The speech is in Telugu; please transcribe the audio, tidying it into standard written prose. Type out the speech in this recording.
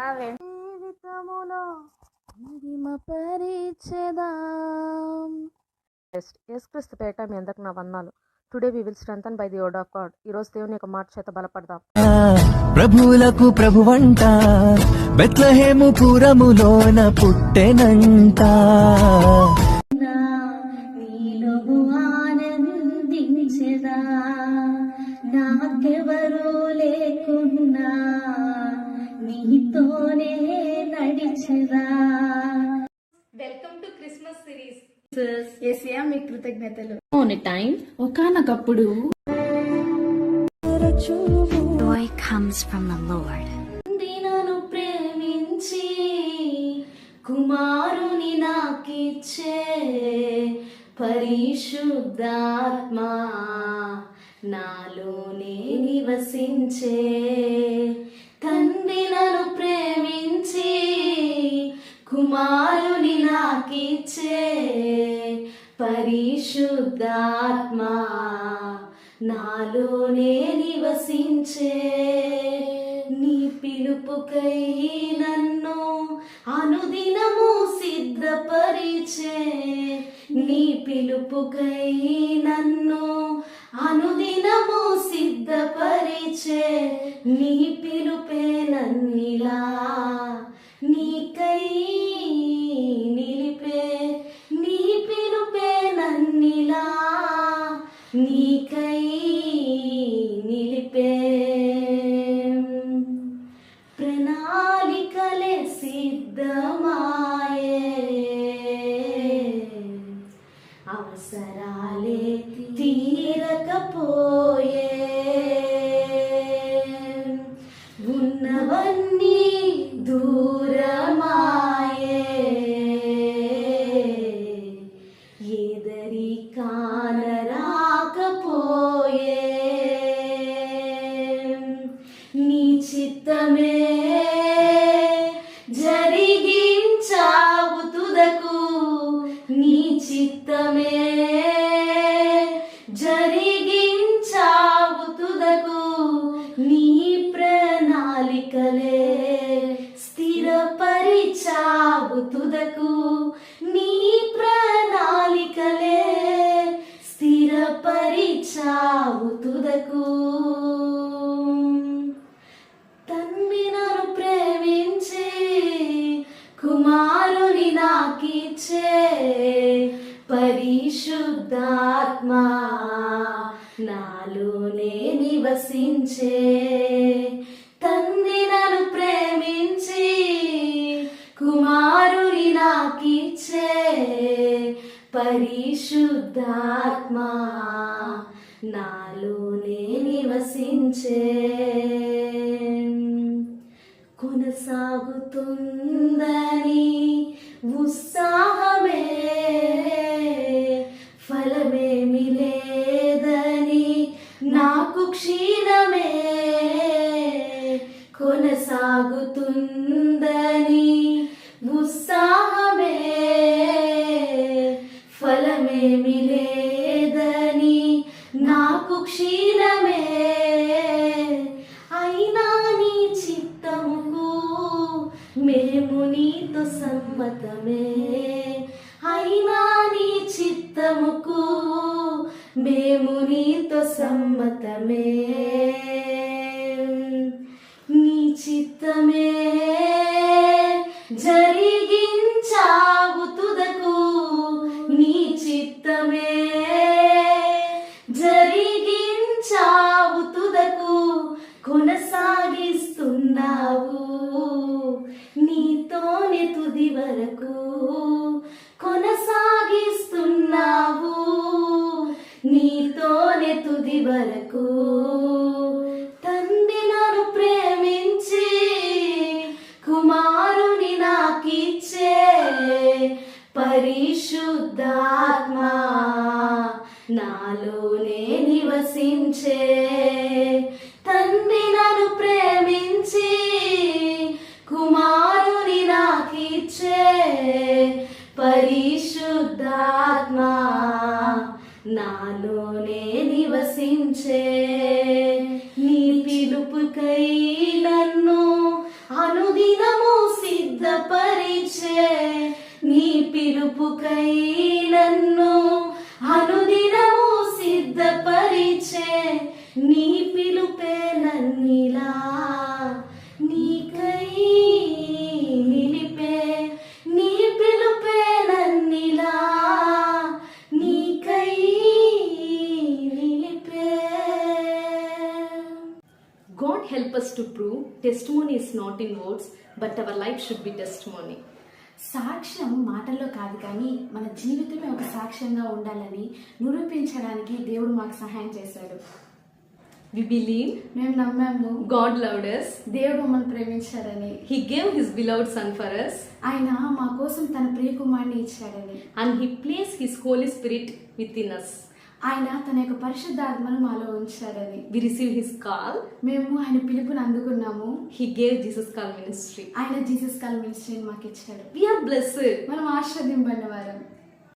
జీవితములో మహిమ పరిచెదాం. యేసుక్రీస్తు పేట మీ అందరికి నా వందనాలు. Today we will strengthen by the word of God. ఈ రోజు దేవుని యొక్క మాట చేత బలపడదాం. ప్రభువులకు ప్రభువంట బెత్లెహేము పురములోన పుట్టెనంట. ఆనందించెదా నాకెవరూ లేకున్నా నీతోనే నడిచెదా. Welcome to Christmas series. యేసయ్యా మీ కృతజ్ఞతలు. ఓన్ టైం ఒకానొకప్పుడు Joy comes from the Lord. నన్ను ప్రేమించి కుమారుని నాకిచ్చే పరిశుద్ధాత్మా నాలోనే నివసించే. తండ్రి నన్ను ప్రేమించి కుమారుని నాకిచ్చే పరిశుద్ధాత్మా నాలోనే నివసించే. నీ పిలుపుకై నన్ను అనుదినము సిద్ధపరిచే. నీ పిలుపుకై నన్ను అనుదినము సిద్ధపరిచే. నీ పిలుపే నన్నిలా నీకై నిలిపే. నీ పిలుపే నన్నిలా నీకై నిలిపే. ప్రణాళికలే సిద్ధమాయే అవసరాలే తీరకపోయే. ఉన్నవన్నీ దూరమాయే ఏదరి కానరాకపోయే. నీ చిత్తమే జరిగించావు తుదకు. నీ చిత్తమే జరిగించావు తుదకు. నీ ప్రణాళికలే స్థిరపరిచావు తుదకు. నీ ప్రణాళికలే స్థిరపరిచావు తుదకు. తండ్రి నన్ను ప్రేమించి కుమారుని నాకిచ్చే పరిశుద్ధాత్మా నాలోనే నివసించే. తండ్రి నన్ను ప్రేమించి కుమారుని నాకిచ్చే పరిశుద్ధాత్మా నాలోనే నివసించే. కొనసాగుతుందని ఉత్సాహమే ఫలమేమి లేదని నాకు క్షీణమే. కొనసాగుతుందని ఉత్సాహమే ఫలమేమి లేదని నాకు క్షీణమే. అయినా నీ చిత్తముకు మేము నీతో సమ్మతమే. అయినా నీ చిత్తముకు మేము నీతో సమ్మతమే. నీ చిత్తమే జరిగించావు తుదకు. నీ చిత్తమే జరిగించావు తుదకు. కొనసాగిస్తున్నావు నీతోనే తుది వరకు. కొనసాగిస్తున్నావు నీతోనే తుది వరకు. తండ్రి నన్ను ప్రేమించి కుమారుని నాకిచ్చే పరిశుద్ధాత్మా నాలోనే నివసించే. తండ్రి నన్ను ప్రేమించి కుమారుని నాకిచ్చే పరిశుద్ధాత్మా నాలోనే నివసించే. నీ పిలుపుకై నన్ను అనుది అనుదినము సిద్ధపరిచే నీ పిలుపుకై నన్ను అనుదినము సిద్ధపరిచే నీ పిలుపే నన్నిలా నీకై నిలిపే నీ పిలుపే నన్నిలా నీకై నిలిపే. God help us to prove testimony is not in words, but our life should be testimony. సాక్ష్యం మాటల్లో కాదు కానీ మన జీవితమే ఒక సాక్ష్యంగా ఉండాలని నిరూపించడానికి దేవుడు మాకు సహాయం చేశాడు. We believe మేము నమ్మాము God loved us. దేవుడు మమ్మల్ని ప్రేమించాడని, He gave His beloved Son for us, ఆయన మా కోసం తన ప్రియకుమారుని ఇచ్చాడని, and He placed His Holy Spirit within us. ఆయన తన యొక్క పరిశుద్ధాత్మను మాలో ఉంచాడని, We received His call. మేము ఆయన పిలుపుని అందుకున్నాము. He gave Jesus Call ministry. ఆయన జీసస్ కాల్ మినిస్ట్రీని మాకు ఇచ్చాడు. We are blessed. మనం ఆశీర్వదింపబడిన వారం.